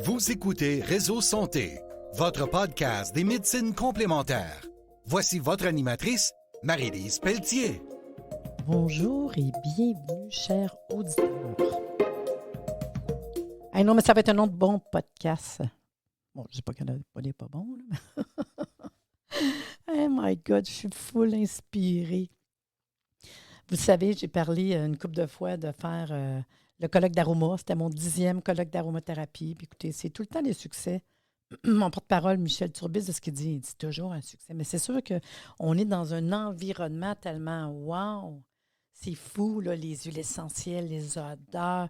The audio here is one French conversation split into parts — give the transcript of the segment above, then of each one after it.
Vous écoutez Réseau Santé, votre podcast des médecines complémentaires. Voici votre animatrice, Marie-Lise Pelletier. Bonjour et bienvenue, chers auditeurs. Hey, non, mais ça va être un autre bon podcast. Bon, je ne dis pas qu'il n'est pas bon, là. Oh my God, je suis full inspirée. Vous savez, j'ai parlé une couple de fois de faire le colloque d'aroma. C'était mon 10e colloque d'aromathérapie. Puis écoutez, c'est tout le temps des succès. Mon porte-parole, Michel Turbis, de ce qu'il dit, il dit toujours un succès. Mais c'est sûr qu'on est dans un environnement tellement wow! C'est fou, là, les huiles essentielles, les odeurs.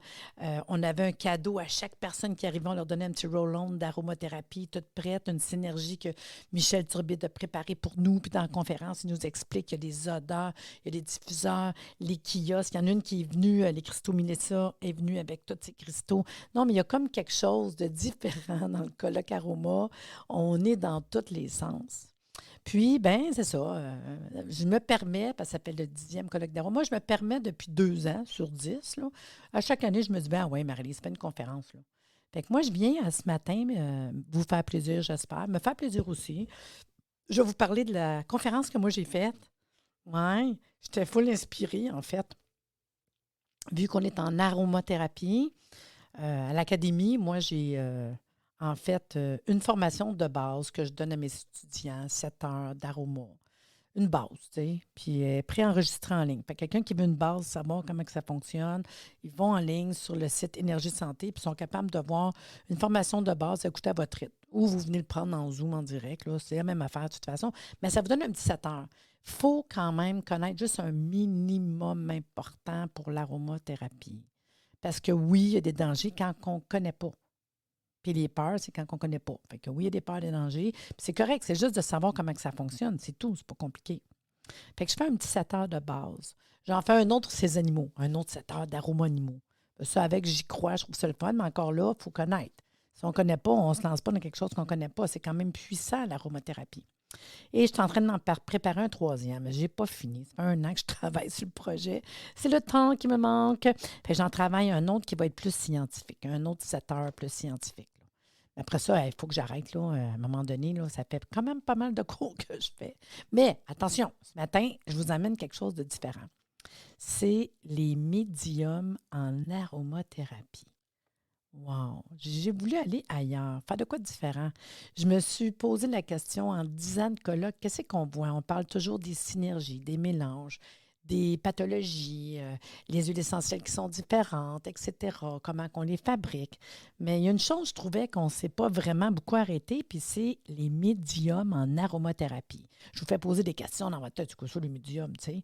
On avait un cadeau à chaque personne qui arrivait. On leur donnait un petit roll-on d'aromathérapie, toute prête, une synergie que Michel Turbis a préparée pour nous. Puis dans la conférence, il nous explique qu'il y a des odeurs, il y a des diffuseurs, les kiosques. Il y en a une qui est venue, les cristaux Mélissa est venue avec tous ces cristaux. Non, mais il y a comme quelque chose de différent dans le colloque aroma. On est dans tous les sens. Puis, ben c'est ça. Je me permets, parce que ça s'appelle le 10e colloque d'aroma, je me permets depuis 2 ans sur 10, là, à chaque année, je me dis, ben oui, Marie-Lise, fais une conférence. Là. Fait que moi, je viens ce matin vous faire plaisir, j'espère, me faire plaisir aussi. Je vais vous parler de la conférence que moi j'ai faite. Oui, j'étais full inspirée, en fait. Vu qu'on est en aromathérapie, à l'académie, moi, j'ai... en fait, une formation de base que je donne à mes étudiants, 7 heures d'aroma. Une base, tu sais, puis préenregistrée en ligne. Fait que quelqu'un qui veut une base, savoir comment que ça fonctionne, ils vont en ligne sur le site Énergie Santé, puis sont capables de voir une formation de base, ça coûte à votre rythme. Ou vous venez le prendre en Zoom en direct, là, c'est la même affaire de toute façon. Mais ça vous donne un petit 7 heures. Il faut quand même connaître juste un minimum important pour l'aromathérapie. Parce que oui, il y a des dangers quand on ne connaît pas. Puis les peurs, c'est quand on ne connaît pas. Fait que oui, il y a des peurs, des dangers. Puis c'est correct, c'est juste de savoir comment que ça fonctionne. C'est tout, c'est pas compliqué. Fait que je fais un petit 7 heures de base. J'en fais un autre, ces animaux. Un autre 7 heures d'aroma animaux. Ça, avec, j'y crois, je trouve ça le fun, mais encore là, il faut connaître. Si on ne connaît pas, on ne se lance pas dans quelque chose qu'on ne connaît pas. C'est quand même puissant, l'aromathérapie. Et je suis en train d'en préparer un 3e. Je n'ai pas fini. Ça fait 1 an que je travaille sur le projet. C'est le temps qui me manque. Fait que j'en travaille un autre qui va être plus scientifique. Un autre 7 heures plus scientifique. Après ça, il faut que j'arrête, là, à un moment donné. Là, ça fait quand même pas mal de cours que je fais. Mais attention, ce matin, je vous amène quelque chose de différent. C'est les médiums en aromathérapie. Wow! J'ai voulu aller ailleurs, faire de quoi de différent. Je me suis posé la question en 10 ans de colloque, qu'est-ce qu'on voit? On parle toujours des synergies, des mélanges, des pathologies, les huiles essentielles qui sont différentes, etc., comment on les fabrique. Mais il y a une chose, je trouvais qu'on ne s'est pas vraiment beaucoup arrêté, puis c'est les médiums en aromathérapie. Je vous fais poser des questions dans votre tête, c'est quoi ça, les médiums, tu sais?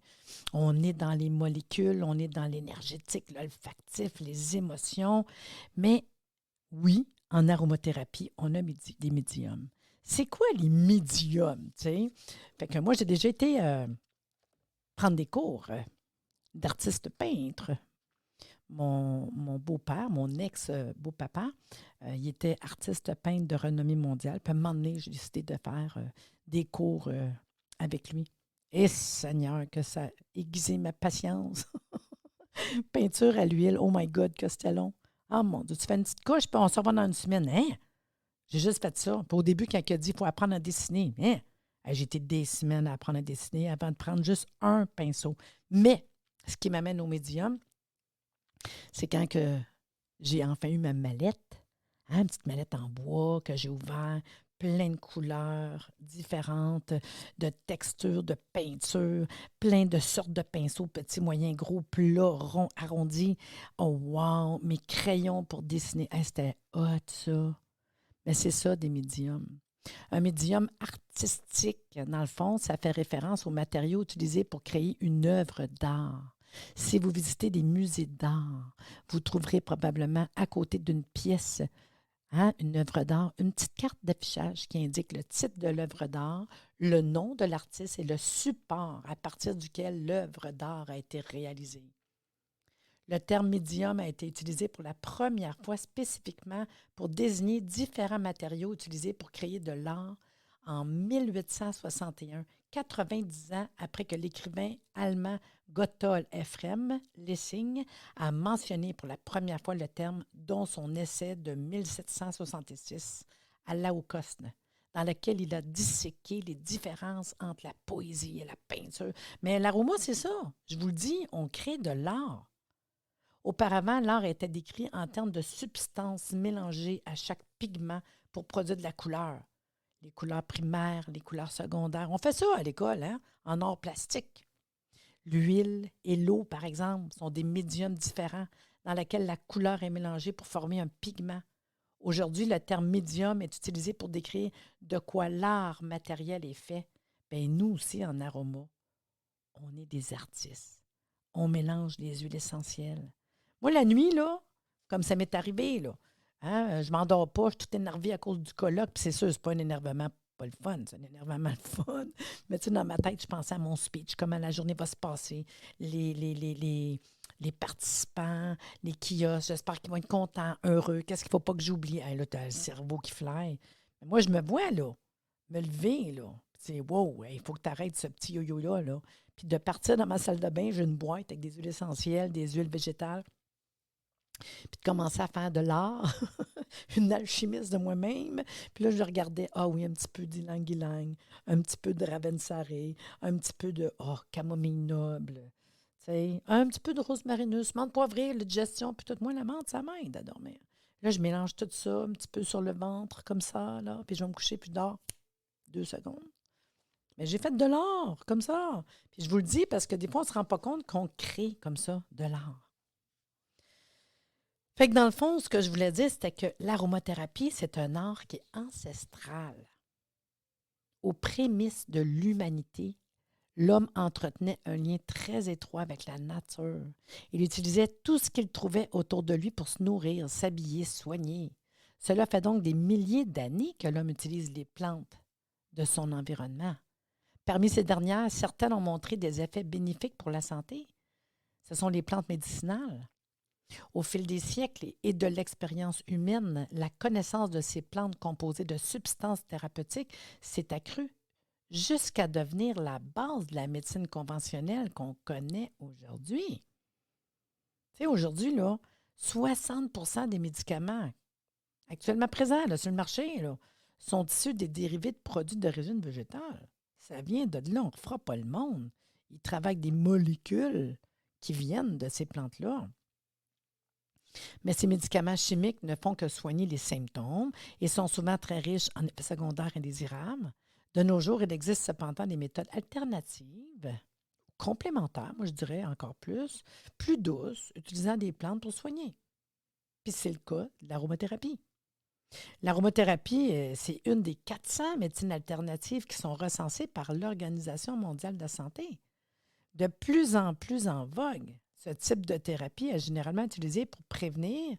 On est dans les molécules, on est dans l'énergétique, l'olfactif, les émotions. Mais oui, en aromathérapie, on a des médiums. C'est quoi les médiums, tu sais? Fait que moi, j'ai déjà été prendre des cours d'artiste peintre. Mon beau-père, mon ex-beau-papa, il était artiste peintre de renommée mondiale. Puis à un moment donné, j'ai décidé de faire des cours avec lui. Et Seigneur, que ça a aiguisé ma patience. Peinture à l'huile, oh my God, que c'était long. Ah mon Dieu, tu fais une petite couche, puis on se revoit dans une semaine. Hein? J'ai juste fait ça. Puis au début, quand il a dit qu'il faut apprendre à dessiner, hein? J'ai été des semaines à apprendre à dessiner avant de prendre juste un pinceau. Mais ce qui m'amène au médium, c'est quand que j'ai enfin eu ma mallette, hein, une petite mallette en bois que j'ai ouvert, plein de couleurs différentes, de textures, de peinture, plein de sortes de pinceaux, petits, moyens, gros, plats, ronds, arrondis. Oh wow! Mes crayons pour dessiner. Hey, c'était hot, ça. Mais c'est ça, des médiums. Un médium artistique, dans le fond, ça fait référence aux matériaux utilisés pour créer une œuvre d'art. Si vous visitez des musées d'art, vous trouverez probablement à côté d'une pièce, hein, une œuvre d'art, une petite carte d'affichage qui indique le titre de l'œuvre d'art, le nom de l'artiste et le support à partir duquel l'œuvre d'art a été réalisée. Le terme médium a été utilisé pour la première fois spécifiquement pour désigner différents matériaux utilisés pour créer de l'art en 1861, 90 ans après que l'écrivain allemand Gotthold Ephraim Lessing a mentionné pour la première fois le terme dans son essai de 1766 à Laocoste, dans lequel il a disséqué les différences entre la poésie et la peinture. Mais l'aroma, c'est ça. Je vous le dis, on crée de l'art. Auparavant, l'art était décrit en termes de substances mélangées à chaque pigment pour produire de la couleur. Les couleurs primaires, les couleurs secondaires. On fait ça à l'école, hein, en art plastique. L'huile et l'eau, par exemple, sont des médiums différents dans lesquels la couleur est mélangée pour former un pigment. Aujourd'hui, le terme médium est utilisé pour décrire de quoi l'art matériel est fait. Bien, nous aussi, en aroma, on est des artistes. On mélange les huiles essentielles. Moi, la nuit, là, comme ça m'est arrivé, là, hein, je m'endors pas, je suis tout énervée à cause du colloque, puis c'est sûr, c'est pas un énervement pas le fun, c'est un énervement le fun. Mais tu sais, dans ma tête, je pensais à mon speech, comment la journée va se passer, les participants, les kiosques, j'espère qu'ils vont être contents, heureux, qu'est-ce qu'il ne faut pas que j'oublie? Hey, là, tu as le cerveau qui fly. Mais moi, je me vois, là, me lever, là. C'est wow, il faut que tu arrêtes ce petit yo-yo-là, là. Puis de partir dans ma salle de bain, j'ai une boîte avec des huiles essentielles, des huiles végétales. Puis de commencer à faire de l'art, une alchimiste de moi-même. Puis là, je regardais, ah oui, un petit peu d'ylang-ylang, un petit peu de ravensaré, un petit peu de camomille noble, tu sais, un petit peu de rosmarinus, menthe poivrée, la digestion, puis tout. Moi, la menthe, ça m'aide à dormir. Là, je mélange tout ça un petit peu sur le ventre, comme ça, là, puis je vais me coucher, puis je dors 2 secondes. Mais j'ai fait de l'art, comme ça. Puis je vous le dis parce que des fois, on ne se rend pas compte qu'on crée comme ça de l'art. Fait que dans le fond, ce que je voulais dire, c'était que l'aromathérapie, c'est un art qui est ancestral. Aux prémices de l'humanité, l'homme entretenait un lien très étroit avec la nature. Il utilisait tout ce qu'il trouvait autour de lui pour se nourrir, s'habiller, soigner. Cela fait donc des milliers d'années que l'homme utilise les plantes de son environnement. Parmi ces dernières, certaines ont montré des effets bénéfiques pour la santé. Ce sont les plantes médicinales. Au fil des siècles et de l'expérience humaine, la connaissance de ces plantes composées de substances thérapeutiques s'est accrue jusqu'à devenir la base de la médecine conventionnelle qu'on connaît aujourd'hui. Tu sais, aujourd'hui, là, 60% des médicaments actuellement présents là, sur le marché là, sont issus des dérivés de produits d'origine végétale. Ça vient de là, on ne refera pas le monde. Ils travaillent avec des molécules qui viennent de ces plantes-là. Mais ces médicaments chimiques ne font que soigner les symptômes et sont souvent très riches en effets secondaires indésirables. De nos jours, il existe cependant des méthodes alternatives, complémentaires, moi je dirais encore plus douces, utilisant des plantes pour soigner. Puis c'est le cas de l'aromathérapie. L'aromathérapie, c'est une des 400 médecines alternatives qui sont recensées par l'Organisation mondiale de la santé. De plus en vogue. Ce type de thérapie est généralement utilisé pour prévenir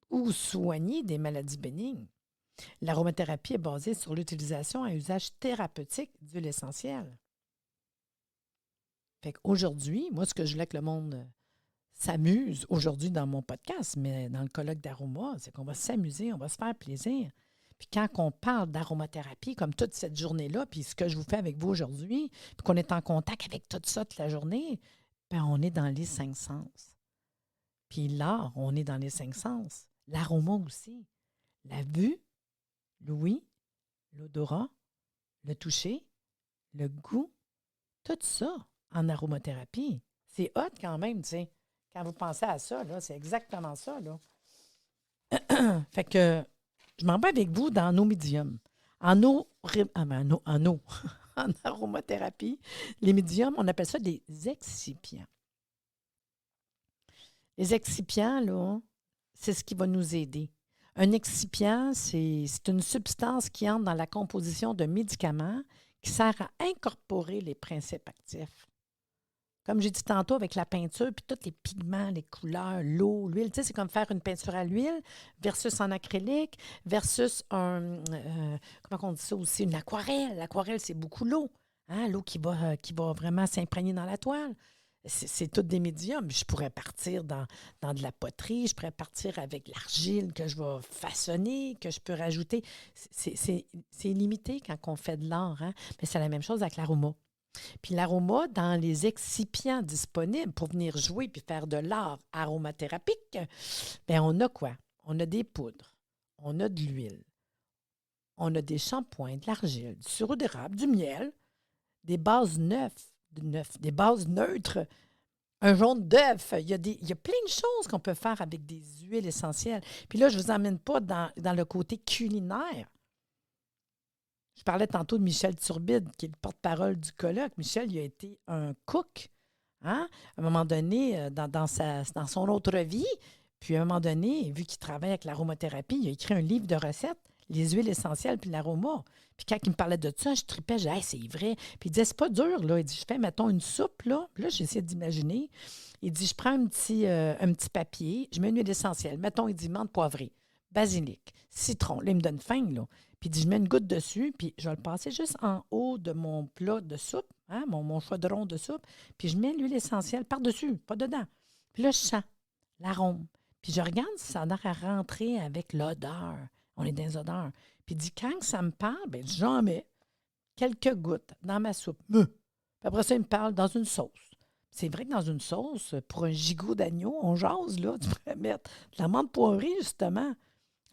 ou soigner des maladies bénignes. L'aromathérapie est basée sur l'utilisation à usage thérapeutique d'huile essentielle. Fait qu'aujourd'hui, moi, ce que je voulais que le monde s'amuse aujourd'hui dans mon podcast, mais dans le colloque d'aroma, c'est qu'on va s'amuser, on va se faire plaisir. Puis quand on parle d'aromathérapie, comme toute cette journée-là, puis ce que je vous fais avec vous aujourd'hui, puis qu'on est en contact avec tout ça toute la journée, bien, on est dans les 5 sens. Puis l'art, on est dans les 5 sens. L'aroma aussi. La vue, l'ouïe, l'odorat, le toucher, le goût, tout ça en aromathérapie. C'est hot quand même, tu sais. Quand vous pensez à ça, là, c'est exactement ça, là. Fait que je m'en vais avec vous dans nos médiums. En aromathérapie, les médiums, on appelle ça des excipients. Les excipients, là, c'est ce qui va nous aider. Un excipient, c'est une substance qui entre dans la composition d'un médicament qui sert à incorporer les principes actifs. Comme j'ai dit tantôt avec la peinture, puis tous les pigments, les couleurs, l'eau, l'huile, tu sais, c'est comme faire une peinture à l'huile versus en acrylique, versus comment on dit ça aussi, une aquarelle. L'aquarelle, c'est beaucoup l'eau, hein, l'eau qui va vraiment s'imprégner dans la toile. C'est tous des médiums. Je pourrais partir dans de la poterie, je pourrais partir avec l'argile que je vais façonner, que je peux rajouter. C'est limité quand on fait de l'art, hein? Mais c'est la même chose avec l'aroma. Puis l'aroma, dans les excipients disponibles pour venir jouer puis faire de l'art aromathérapique, bien, on a quoi? On a des poudres, on a de l'huile, on a des shampoings, de l'argile, du sirop d'érable, du miel, des bases des bases neutres, un jaune d'œuf. Il y a plein de choses qu'on peut faire avec des huiles essentielles. Puis là, je ne vous emmène pas dans le côté culinaire. Je parlais tantôt de Michel Turbide, qui est le porte-parole du colloque. Michel, il a été un cook, hein? À un moment donné, dans son autre vie. Puis à un moment donné, vu qu'il travaille avec l'aromathérapie, il a écrit un livre de recettes, les huiles essentielles puis l'aroma. Puis quand il me parlait de ça, je tripais, je disais, hey, c'est vrai. Puis il disait, c'est pas dur, là. Il dit, je fais, mettons, une soupe, là. Puis là, j'essaie d'imaginer. Il dit, je prends un petit papier, je mets une huile essentielle. Mettons, il dit, menthe poivrée, basilic, citron. Là, il me donne faim, là. Puis il dit, je mets une goutte dessus, puis je vais le passer juste en haut de mon plat de soupe, hein, mon chaudron de soupe. Puis je mets l'huile essentielle par-dessus, pas dedans. Puis là, je sens l'arôme. Puis je regarde si ça a l'air à rentrer avec l'odeur. On est dans les odeurs. Puis il dit, quand ça me parle, bien, j'en mets quelques gouttes dans ma soupe. Puis après ça, il me parle dans une sauce. C'est vrai que dans une sauce, pour un gigot d'agneau, on jase, là. Tu pourrais mettre de la menthe poivrée, justement.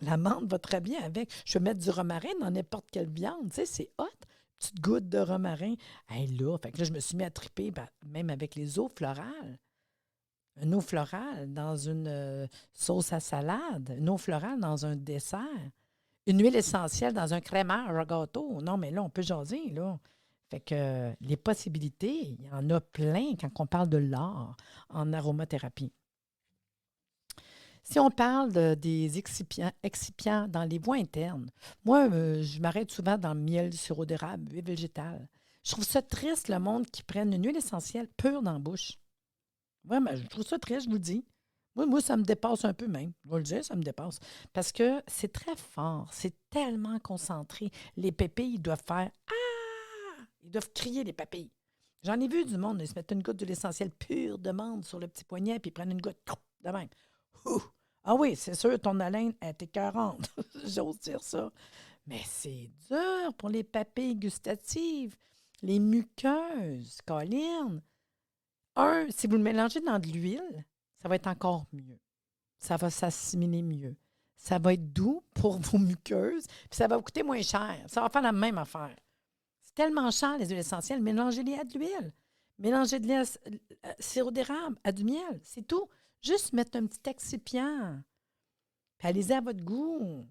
La menthe va très bien avec. Je peux mettre du romarin dans n'importe quelle viande. Tu sais, c'est hot. Petite goutte de romarin. Hey, là, fait que là, je me suis mis à triper, même avec les eaux florales. Une eau florale dans une sauce à salade. Une eau florale dans un dessert. Une huile essentielle dans un crémage à gâteau. Non, mais là, on peut jaser, là. Fait que les possibilités, il y en a plein quand on parle de l'art en aromathérapie. Si on parle des excipients dans les voies internes, moi, je m'arrête souvent dans le miel, du sirop d'érable, huile végétale. Je trouve ça triste, le monde qui prenne une huile essentielle pure dans la bouche. Vraiment, je trouve ça triste, je vous le dis. Moi, ça me dépasse un peu même. Je vais le dire, ça me dépasse. Parce que c'est très fort, c'est tellement concentré. Les pépilles, ils doivent faire Ah! Ils doivent crier, les papilles. J'en ai vu du monde, ils se mettent une goutte d'huile essentielle pure de menthe sur le petit poignet, puis ils prennent une goutte de même. Ouh! Ah oui, c'est sûr, ton haleine est écœurante. J'ose dire ça. Mais c'est dur pour les papilles gustatives, les muqueuses, Colline. Si vous le mélangez dans de l'huile, ça va être encore mieux. Ça va s'assimiler mieux. Ça va être doux pour vos muqueuses, puis ça va vous coûter moins cher. Ça va faire la même affaire. C'est tellement cher, les huiles essentielles. Mélangez-les à de l'huile. Mélangez de sirop d'érable, à du miel. C'est tout. Juste mettre un petit excipient. Puis allez-y à votre goût.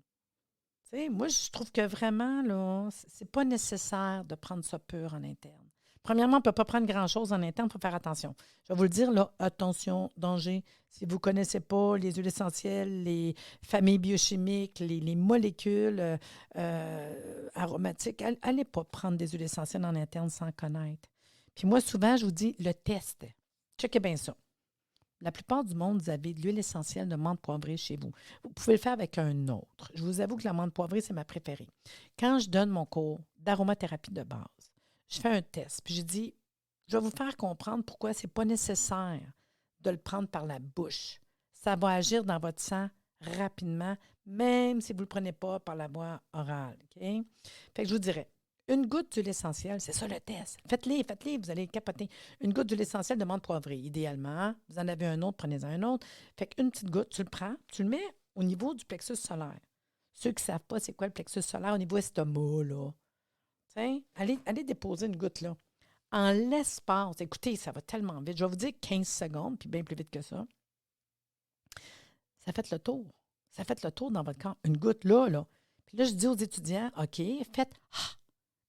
Tu sais, moi, je trouve que vraiment, là, c'est pas nécessaire de prendre ça pur en interne. Premièrement, on ne peut pas prendre grand-chose en interne, il faut faire attention. Je vais vous le dire, là, attention, danger. Si vous ne connaissez pas les huiles essentielles, les familles biochimiques, les molécules aromatiques, allez pas prendre des huiles essentielles en interne sans connaître. Puis moi, souvent, je vous dis, le test. Checkez bien ça. La plupart du monde, vous avez de l'huile essentielle de menthe poivrée chez vous. Vous pouvez le faire avec un autre. Je vous avoue que la menthe poivrée, c'est ma préférée. Quand je donne mon cours d'aromathérapie de base, je fais un test, puis je dis, je vais vous faire comprendre pourquoi ce n'est pas nécessaire de le prendre par la bouche. Ça va agir dans votre sang rapidement, même si vous ne le prenez pas par la voie orale. Okay? Fait que je vous dirais, une goutte d'huile essentielle, c'est ça le test. Faites-les, vous allez capoter. Une goutte d'huile essentielle de menthe poivrée, idéalement. Vous en avez un autre, prenez-en un autre. Fait qu'une petite goutte, tu le prends, tu le mets au niveau du plexus solaire. Ceux qui ne savent pas c'est quoi le plexus solaire au niveau estomac, là. Allez déposer une goutte là. En l'espace, écoutez, ça va tellement vite. Je vais vous dire 15 secondes, puis bien plus vite que ça. Ça fait le tour. Ça fait le tour dans votre corps. Une goutte là, là. Puis là, je dis aux étudiants, OK, faites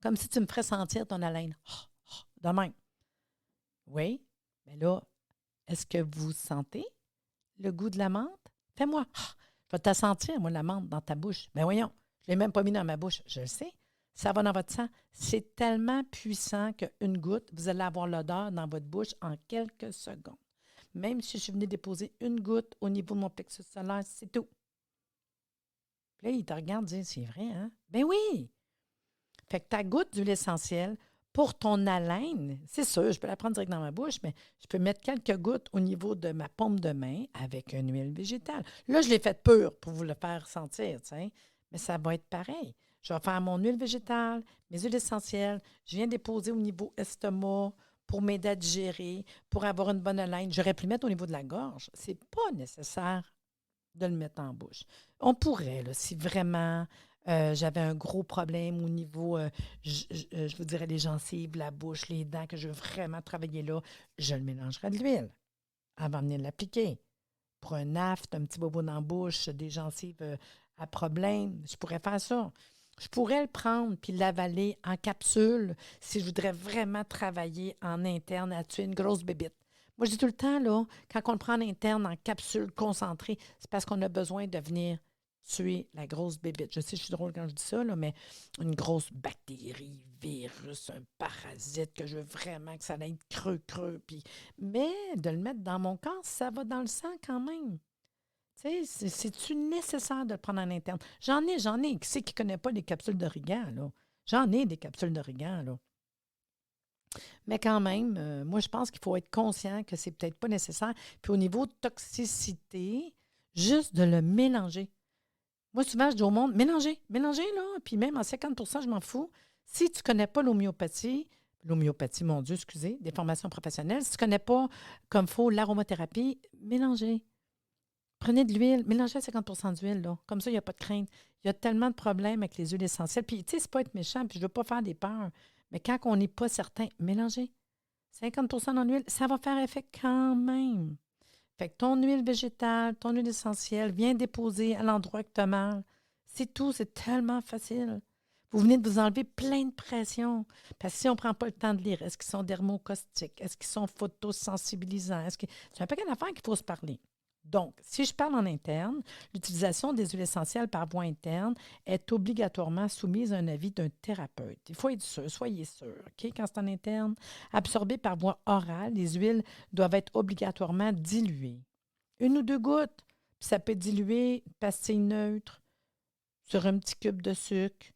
comme si tu me ferais sentir ton haleine. De même. Oui, mais là, est-ce que vous sentez le goût de la menthe? Fais-moi. Je vais te sentir, moi, la menthe dans ta bouche. Ben voyons, je ne l'ai même pas mis dans ma bouche. Je le sais. Ça va dans votre sang. C'est tellement puissant qu'une goutte, vous allez avoir l'odeur dans votre bouche en quelques secondes. Même si je suis venue déposer une goutte au niveau de mon plexus solaire, c'est tout. Puis là, il te regarde et dit, c'est vrai, hein? Ben oui! Fait que ta goutte d'huile essentielle pour ton haleine, c'est sûr, je peux la prendre direct dans ma bouche, mais je peux mettre quelques gouttes au niveau de ma paume de main avec une huile végétale. Là, je l'ai faite pure pour vous le faire sentir, tu sais, mais ça va être pareil. Je vais faire mon huile végétale, mes huiles essentielles. Je viens déposer au niveau estomac pour m'aider à digérer, pour avoir une bonne haleine. J'aurais pu le mettre au niveau de la gorge. C'est pas nécessaire de le mettre en bouche. On pourrait, là, si vraiment j'avais un gros problème au niveau, je vous dirais, les gencives, la bouche, les dents, que je veux vraiment travailler là, je le mélangerais de l'huile avant de venir l'appliquer. Pour un aft, un petit bobo dans la bouche, des gencives à problème, je pourrais faire ça. Je pourrais le prendre puis l'avaler en capsule si je voudrais vraiment travailler en interne à tuer une grosse bébite. Moi, je dis tout le temps, là, quand on le prend en interne, en capsule concentrée, c'est parce qu'on a besoin de venir tuer la grosse bébite. Je sais, je suis drôle quand je dis ça, là, mais une grosse bactérie, virus, un parasite, que je veux vraiment que ça aille creux. Puis... Mais de le mettre dans mon corps, ça va dans le sang quand même. Tu sais, c'est-tu nécessaire de le prendre en interne? J'en ai. Qui c'est qui ne connaît pas les capsules d'origan, là? J'en ai des capsules d'origan, là. Mais quand même, moi, je pense qu'il faut être conscient que c'est peut-être pas nécessaire. Puis au niveau de toxicité, juste de le mélanger. Moi, souvent, je dis au monde, mélangez, là. Puis même en 50 je m'en fous. Si tu ne connais pas l'homéopathie, mon Dieu, excusez, des formations professionnelles, si tu ne connais pas comme il faut l'aromathérapie, mélangez. Prenez de l'huile, mélangez à 50 d'huile, là. Comme ça, il n'y a pas de crainte. Il y a tellement de problèmes avec les huiles essentielles. Puis, tu sais, c'est pas être méchant, puis je ne veux pas faire des peurs. Mais quand on n'est pas certain, mélangez. 50 dans l'huile, ça va faire effet quand même. Fait que ton huile végétale, ton huile essentielle, viens déposer à l'endroit que tu as mal. C'est tout, c'est tellement facile. Vous venez de vous enlever plein de pression. Parce que si on ne prend pas le temps de lire, est-ce qu'ils sont dermocaustiques? Est-ce qu'ils sont photosensibilisants? C'est un paquet d'affaires qu'il faut se parler. Donc, si je parle en interne, l'utilisation des huiles essentielles par voie interne est obligatoirement soumise à un avis d'un thérapeute. Il faut être sûr, soyez sûr, OK? Quand c'est en interne, absorbé par voie orale, les huiles doivent être obligatoirement diluées. 1 ou 2 gouttes, puis ça peut être dilué, pastille neutre, sur un petit cube de sucre,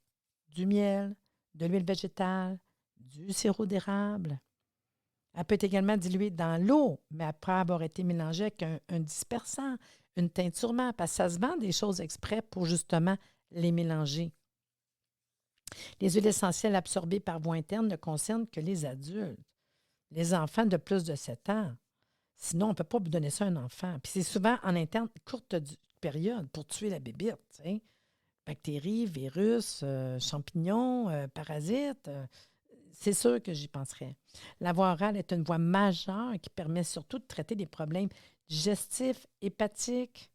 du miel, de l'huile végétale, du sirop d'érable. Elle peut être également diluée dans l'eau, mais après avoir été mélangée avec un dispersant, une teinturement, parce que ça se vend des choses exprès pour justement les mélanger. Les huiles essentielles absorbées par voie interne ne concernent que les adultes, les enfants de plus de 7 ans. Sinon, on ne peut pas vous donner ça à un enfant. Puis c'est souvent en interne, courte période pour tuer la bébite. Tu sais. Bactéries, virus, champignons, parasites. C'est sûr que j'y penserais. La voie orale est une voie majeure qui permet surtout de traiter des problèmes digestifs, hépatiques,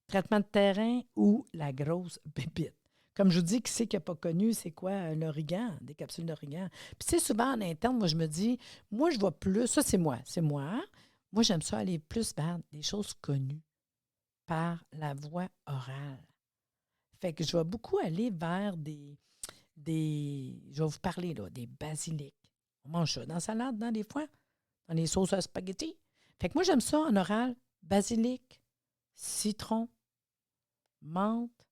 traitement de terrain ou la grosse bébite. Comme je vous dis, qui c'est qui n'a pas connu, c'est quoi l'origan, des capsules d'origan. Puis c'est souvent en interne, moi je me dis, moi je vois plus, ça c'est moi. Moi j'aime ça aller plus vers des choses connues par la voie orale. Fait que je vais beaucoup aller vers je vais vous parler là, des basiliques. On mange ça dans la salade, des fois, dans les sauces à spaghetti. Fait que moi, j'aime ça en oral, basilic, citron, menthe,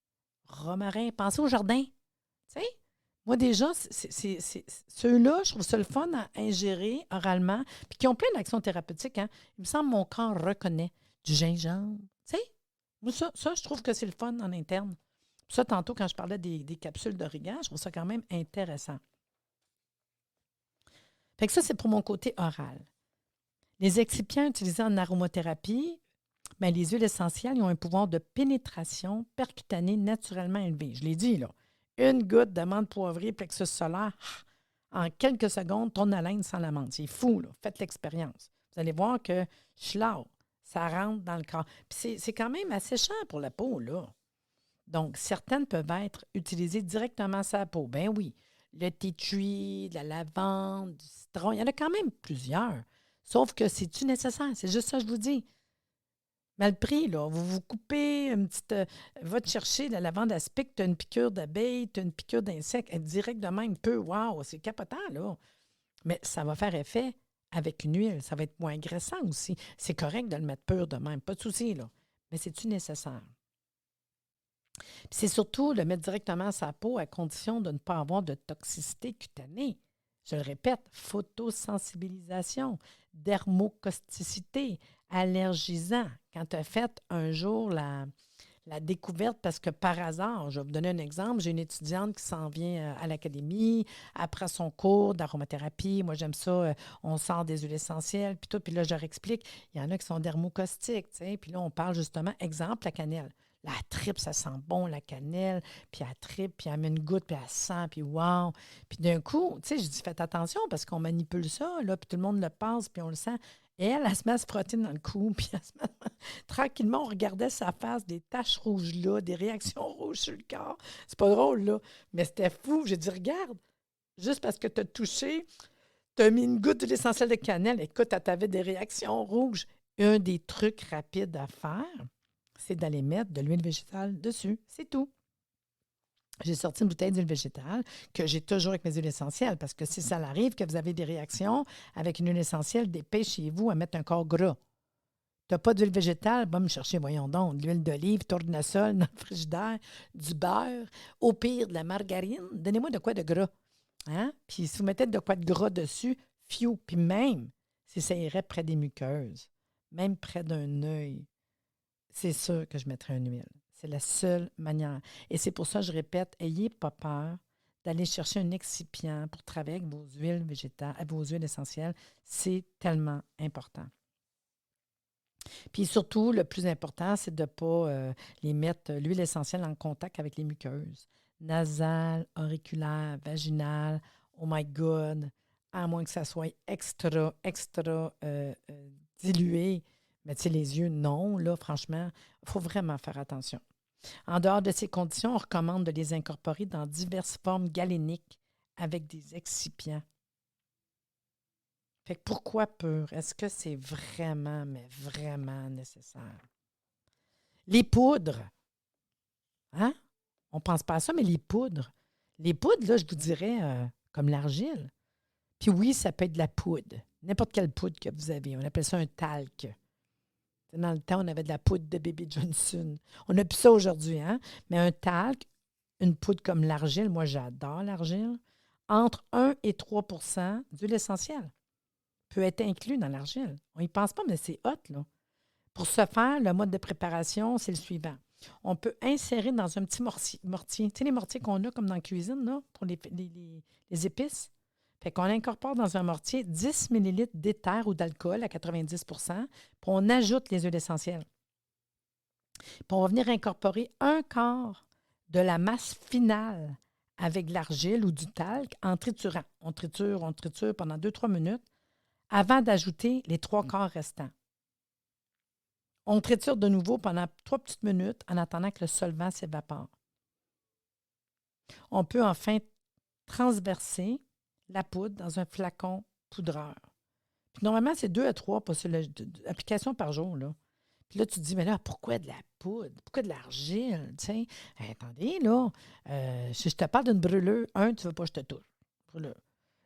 romarin. Pensez au jardin. Tu sais, moi, déjà, ceux-là, je trouve ça le fun à ingérer oralement, puis qui ont plein d'actions thérapeutiques. Hein. Il me semble que mon corps reconnaît du gingembre. Tu sais, moi, ça, je trouve que c'est le fun en interne. Ça, tantôt, quand je parlais des capsules d'origan, je trouve ça quand même intéressant. Fait que ça, c'est pour mon côté oral. Les excipients utilisés en aromathérapie, bien, les huiles essentielles, ils ont un pouvoir de pénétration percutanée naturellement élevé. Je l'ai dit, là. 1 goutte d'amande poivrée, plexus solaire, en quelques secondes, ton haleine sans la menthe. C'est fou, là. Faites l'expérience. Vous allez voir que ça rentre dans le corps. Puis c'est quand même assez cher pour la peau, là. Donc, certaines peuvent être utilisées directement sur la peau. Ben oui, le tea tree, de la lavande, du citron, il y en a quand même plusieurs. Sauf que c'est-tu nécessaire? C'est juste ça que je vous dis. Mais le prix, là, vous coupez une petite... va te chercher de la lavande aspic, tu as une piqûre d'abeille, tu as une piqûre d'insecte, elle direct de même peu. Wow, c'est capotant, là. Mais ça va faire effet avec une huile. Ça va être moins agressant aussi. C'est correct de le mettre pur de même, pas de souci, là. Mais c'est-tu nécessaire? Puis c'est surtout le mettre directement à sa peau à condition de ne pas avoir de toxicité cutanée. Je le répète, photosensibilisation, dermocausticité, allergisant. Quand tu as fait un jour la découverte, parce que par hasard, je vais vous donner un exemple, j'ai une étudiante qui s'en vient à l'académie, après son cours d'aromathérapie, moi j'aime ça, on sort des huiles essentielles, puis tout, puis là je leur explique, il y en a qui sont dermocaustiques, tu sais, puis là on parle justement, exemple, la cannelle. La tripe, ça sent bon, la cannelle, puis elle tripe, puis elle met une goutte, puis elle sent, puis wow! Puis d'un coup, tu sais, je dis, faites attention parce qu'on manipule ça, là, puis tout le monde le passe, puis on le sent. Et elle se met à se frotter dans le cou, puis tranquillement, on regardait sa face, des taches rouges là, des réactions rouges sur le corps. C'est pas drôle, là, mais c'était fou. J'ai dit, regarde, juste parce que tu as touché, tu as mis une goutte de l'essentiel de cannelle, écoute, tu avais des réactions rouges. Un des trucs rapides à faire, c'est d'aller mettre de l'huile végétale dessus. C'est tout. J'ai sorti une bouteille d'huile végétale que j'ai toujours avec mes huiles essentielles parce que si ça arrive que vous avez des réactions avec une huile essentielle, dépêchez-vous à mettre un corps gras. Tu n'as pas d'huile végétale, va me chercher, voyons donc, de l'huile d'olive, tournesol dans le frigidaire, du beurre, au pire de la margarine. Donnez-moi de quoi de gras. Hein? Puis si vous mettez de quoi de gras dessus, fiou. Puis même si ça irait près des muqueuses, même près d'un œil, c'est sûr que je mettrais une huile. C'est la seule manière. Et c'est pour ça que je répète, ayez pas peur d'aller chercher un excipient pour travailler avec vos huiles végétales, vos huiles essentielles. C'est tellement important. Puis surtout, le plus important, c'est de ne pas les mettre, l'huile essentielle, en contact avec les muqueuses. Nasale, auriculaire, vaginale, oh my God, à moins que ça soit extra dilué. Mais tu sais, les yeux, non, là, franchement, il faut vraiment faire attention. En dehors de ces conditions, on recommande de les incorporer dans diverses formes galéniques avec des excipients. Fait que pourquoi pur? Est-ce que c'est vraiment, mais vraiment nécessaire? Les poudres, hein? On ne pense pas à ça, mais les poudres. Les poudres, là, je vous dirais, comme l'argile. Puis oui, ça peut être de la poudre. N'importe quelle poudre que vous avez. On appelle ça un talc. Dans le temps, on avait de la poudre de bébé Johnson. On n'a plus ça aujourd'hui, hein? Mais un talc, une poudre comme l'argile, moi j'adore l'argile, entre 1 et 3 d'huile essentielle peut être inclus dans l'argile. On n'y pense pas, mais c'est hot, là. Pour ce faire, le mode de préparation, c'est le suivant. On peut insérer dans un petit mortier. Tu sais, les mortiers qu'on a comme dans la cuisine, là, pour les épices. Fait qu'on incorpore dans un mortier 10 ml d'éther ou d'alcool à 90 puis on ajoute les huiles essentielles. Puis on va venir incorporer un quart de la masse finale avec de l'argile ou du talc en triturant. On triture pendant 2-3 minutes avant d'ajouter les 3 quarts restants. On triture de nouveau pendant 3 petites minutes en attendant que le solvant s'évapore. On peut enfin transverser la poudre dans un flacon poudreur. Puis normalement, c'est 2 à 3 applications par jour, là. Puis là, tu te dis, mais là, pourquoi de la poudre? Pourquoi de l'argile? Attendez, là, si je te parle d'une brûlure, tu ne veux pas que je te touche. Brûlure.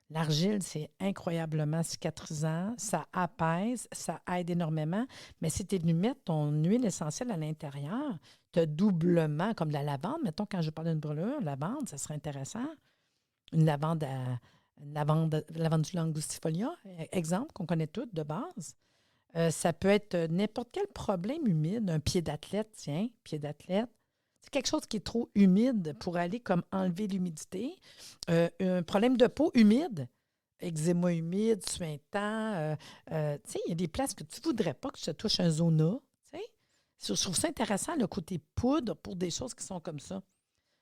L'argile, c'est incroyablement cicatrisant, ça apaise, ça aide énormément. Mais si tu es venu mettre ton huile essentielle à l'intérieur, tu as doublement, comme de la lavande. Mettons, quand je parle d'une brûlure, lavande, ça serait intéressant. Une lavande du langustifolia, exemple, qu'on connaît toutes de base. Ça peut être n'importe quel problème humide, un pied d'athlète, pied d'athlète. C'est quelque chose qui est trop humide pour aller comme enlever l'humidité. Un problème de peau humide, eczéma humide, suintant. Il y a des places que tu ne voudrais pas que je te touche un zona. Je trouve ça intéressant, le côté poudre, pour des choses qui sont comme ça.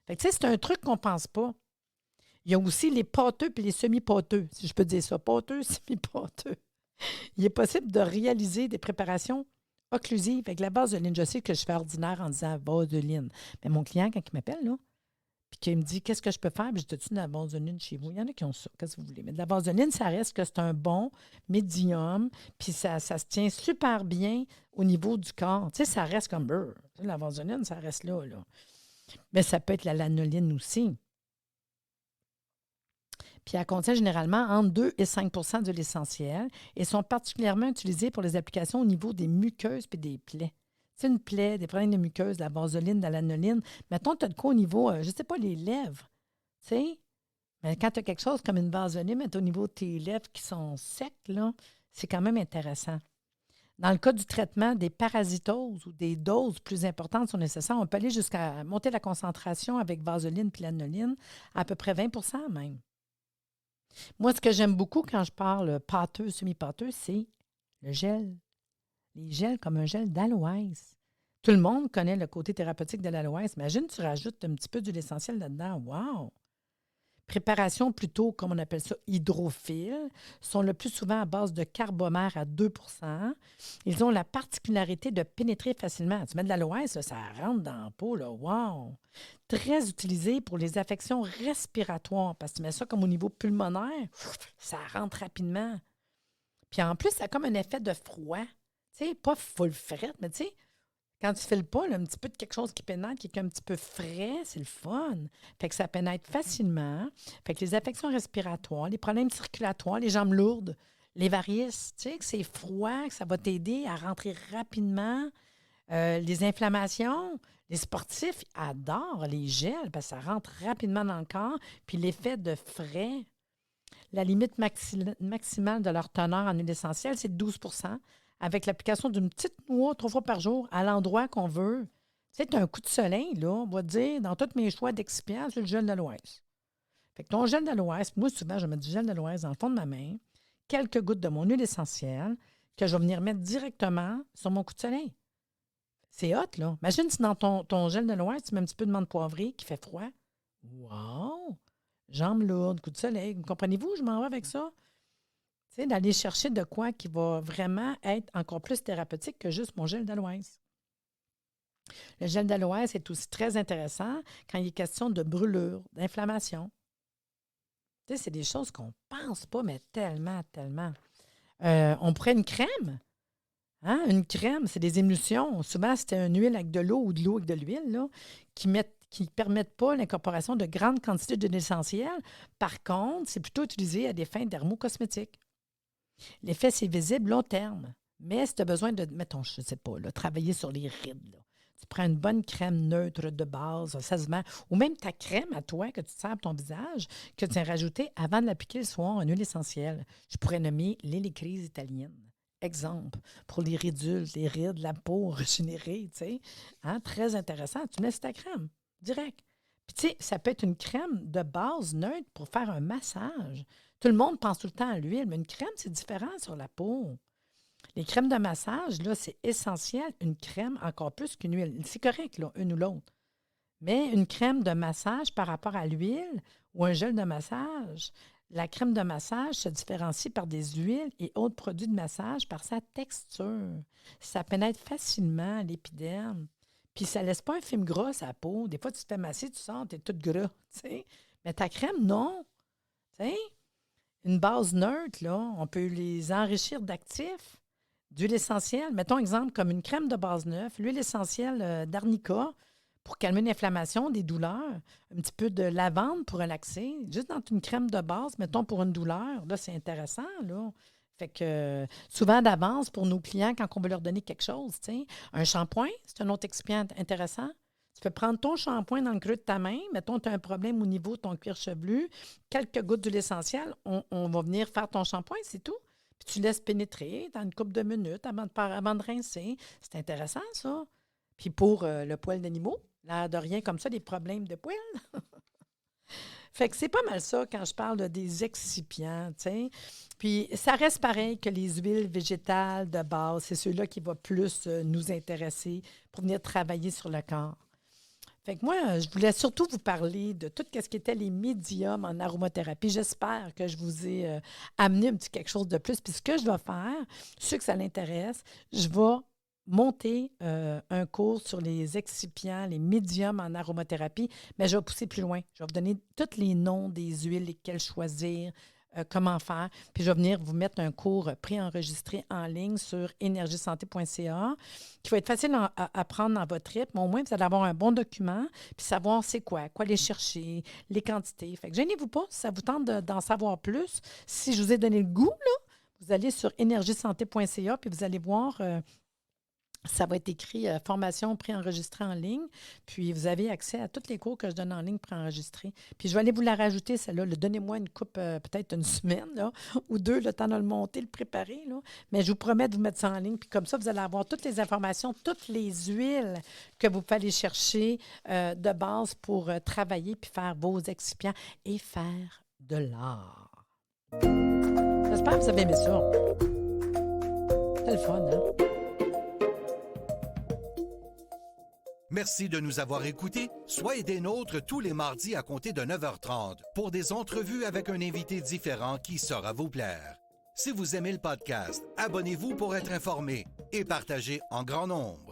Fait que, c'est un truc qu'on ne pense pas. Il y a aussi les pâteux et les semi-pâteux, si je peux dire ça. Pâteux, semi-pâteux. Il est possible de réaliser des préparations occlusives avec la vaseline. Je sais que je fais ordinaire en disant vaseline. Mais mon client, quand il m'appelle, là, puis qu'il me dit qu'est-ce que je peux faire, puis je te dis de la vaseline chez vous. Il y en a qui ont ça. Qu'est-ce que vous voulez? Mais de la vaseline, ça reste que c'est un bon médium, puis ça se tient super bien au niveau du corps. Tu sais, ça reste comme beurre. La vaseline, ça reste là. Mais ça peut être la lanoline aussi. Puis elle contient généralement entre 2 et 5 de l'essentiel et sont particulièrement utilisées pour les applications au niveau des muqueuses et des plaies. C'est une plaie, des problèmes de muqueuses, de la vaseline, de la lanoline. Mettons, tu as de quoi au niveau, je ne sais pas, les lèvres. Tu sais, Mais quand tu as quelque chose comme une vaseline, mais au niveau de tes lèvres qui sont secs, là, c'est quand même intéressant. Dans le cas du traitement des parasitoses ou des doses plus importantes sont nécessaires, on peut aller jusqu'à monter la concentration avec vaseline puis l'anoline à peu près 20 même. Moi, ce que j'aime beaucoup quand je parle pâteux, semi-pâteux, c'est le gel. Les gels comme un gel d'aloès. Tout le monde connaît le côté thérapeutique de l'aloès. Imagine, tu rajoutes un petit peu d'huile essentielle là-dedans. Wow! Préparation plutôt, comme on appelle ça, hydrophiles, sont le plus souvent à base de carbamère à 2 Ils ont la particularité de pénétrer facilement. Tu mets de l'aloès, là, ça rentre dans la peau. Là. Wow! Très utilisé pour les affections respiratoires parce que tu mets ça comme au niveau pulmonaire, ça rentre rapidement. Puis en plus, ça a comme un effet de froid. Tu sais, pas full fret, mais tu sais, quand tu fais le pas, là, un petit peu de quelque chose qui pénètre, qui est un petit peu frais, c'est le fun. Fait que ça pénètre facilement. Fait que les affections respiratoires, les problèmes circulatoires, les jambes lourdes, les varices, tu sais, que c'est froid, que ça va t'aider à rentrer rapidement. Les inflammations, les sportifs adorent les gels parce que ça rentre rapidement dans le corps. Puis l'effet de frais, la limite maximale de leur teneur en huile essentielle, c'est 12 avec l'application d'une petite noix 3 fois par jour à l'endroit qu'on veut. Tu sais, tu as un coup de soleil, là, on va te dire, dans tous mes choix d'excipients, c'est le gel d'aloès. Fait que ton gel d'aloès, moi, souvent, je mets du gel d'aloès dans le fond de ma main, quelques gouttes de mon huile essentielle que je vais venir mettre directement sur mon coup de soleil. C'est hot, là. Imagine si dans ton gel d'aloès, tu mets un petit peu de menthe poivrée qui fait froid. Wow! Jambes lourdes, coup de soleil. Comprenez-vous, je m'en vais avec ça? Tu sais, d'aller chercher de quoi qui va vraiment être encore plus thérapeutique que juste mon gel d'aloès. Le gel d'aloès est aussi très intéressant quand il est question de brûlure, d'inflammation. Tu sais, c'est des choses qu'on ne pense pas, mais tellement, tellement. On pourrait une crème. Hein? Une crème, c'est des émulsions. Souvent, c'était une huile avec de l'eau ou de l'eau avec de l'huile là, qui ne permettent pas l'incorporation de grandes quantités d'huile essentielle. Par contre, c'est plutôt utilisé à des fins dermocosmétiques. L'effet, c'est visible long terme. Mais si tu as besoin de, mettons, je ne sais pas, là, travailler sur les rides, là, tu prends une bonne crème neutre de base, ça se met, ou même ta crème à toi que tu te sers pour ton visage, que tu as rajouté avant de l'appliquer le soir en huile essentielle. Je pourrais nommer l'hélicryse italienne. Exemple, pour les ridules, les rides, la peau régénérée, tu sais. Hein, très intéressant. Tu mets ta crème, direct. Puis, tu sais, ça peut être une crème de base neutre pour faire un massage. Tout le monde pense tout le temps à l'huile, mais une crème, c'est différent sur la peau. Les crèmes de massage, là, c'est essentiel. Une crème, encore plus qu'une huile. C'est correct, là, une ou l'autre. Mais une crème de massage par rapport à l'huile ou un gel de massage, la crème de massage se différencie par des huiles et autres produits de massage par sa texture. Ça pénètre facilement l'épiderme. Puis ça ne laisse pas un film gras à la peau. Des fois, tu te fais masser, tu sens, tu es toute gras. T'sais. Mais ta crème, non. T'sais. Une base neutre, là, on peut les enrichir d'actifs, d'huile essentielle. Mettons exemple comme une crème de base neuve, l'huile essentielle d'arnica pour calmer l'inflammation, des douleurs, un petit peu de lavande pour relaxer, juste dans une crème de base, mettons pour une douleur. Là, c'est intéressant, là. Fait que souvent d'avance pour nos clients, quand on veut leur donner quelque chose, tu sais, un shampoing, c'est un autre excipient intéressant. Tu peux prendre ton shampoing dans le creux de ta main. Mettons, tu as un problème au niveau de ton cuir chevelu. Quelques gouttes d'huile essentielle, on va venir faire ton shampoing, c'est tout. Puis tu laisses pénétrer dans une couple de minutes avant de rincer. C'est intéressant, ça. Puis pour le poil d'animaux, l'air de rien comme ça, des problèmes de poils. Fait que c'est pas mal ça quand je parle des excipients, tu sais. Puis ça reste pareil que les huiles végétales de base. C'est ceux-là qui vont plus nous intéresser pour venir travailler sur le corps. Fait que moi, je voulais surtout vous parler de tout ce qui était les médiums en aromathérapie. J'espère que je vous ai amené un petit quelque chose de plus. Puis ce que je vais faire, ceux que ça l'intéresse, je vais monter un cours sur les excipients, les médiums en aromathérapie, mais je vais pousser plus loin. Je vais vous donner tous les noms des huiles, lesquelles choisir, comment faire. Puis je vais venir vous mettre un cours préenregistré en ligne sur énergiesanté.ca qui va être facile à prendre dans votre rythme. Au moins, vous allez avoir un bon document puis savoir c'est quoi aller chercher, les quantités. Fait que gênez-vous pas si ça vous tente d'en savoir plus. Si je vous ai donné le goût, là, vous allez sur énergiesanté.ca puis vous allez voir Ça va être écrit formation préenregistrée en ligne. Puis vous avez accès à tous les cours que je donne en ligne préenregistrés. Puis je vais aller vous la rajouter, celle-là. Donnez-moi une coupe, peut-être une semaine là, ou deux, le temps de le monter, le préparer. Là. Mais je vous promets de vous mettre ça en ligne. Puis comme ça, vous allez avoir toutes les informations, toutes les huiles que vous pouvez aller chercher de base pour travailler puis faire vos excipients et faire de l'art. J'espère que vous avez aimé ça. C'est le fun, hein? Merci de nous avoir écoutés. Soyez des nôtres tous les mardis à compter de 9h30 pour des entrevues avec un invité différent qui saura vous plaire. Si vous aimez le podcast, abonnez-vous pour être informé et partagez en grand nombre.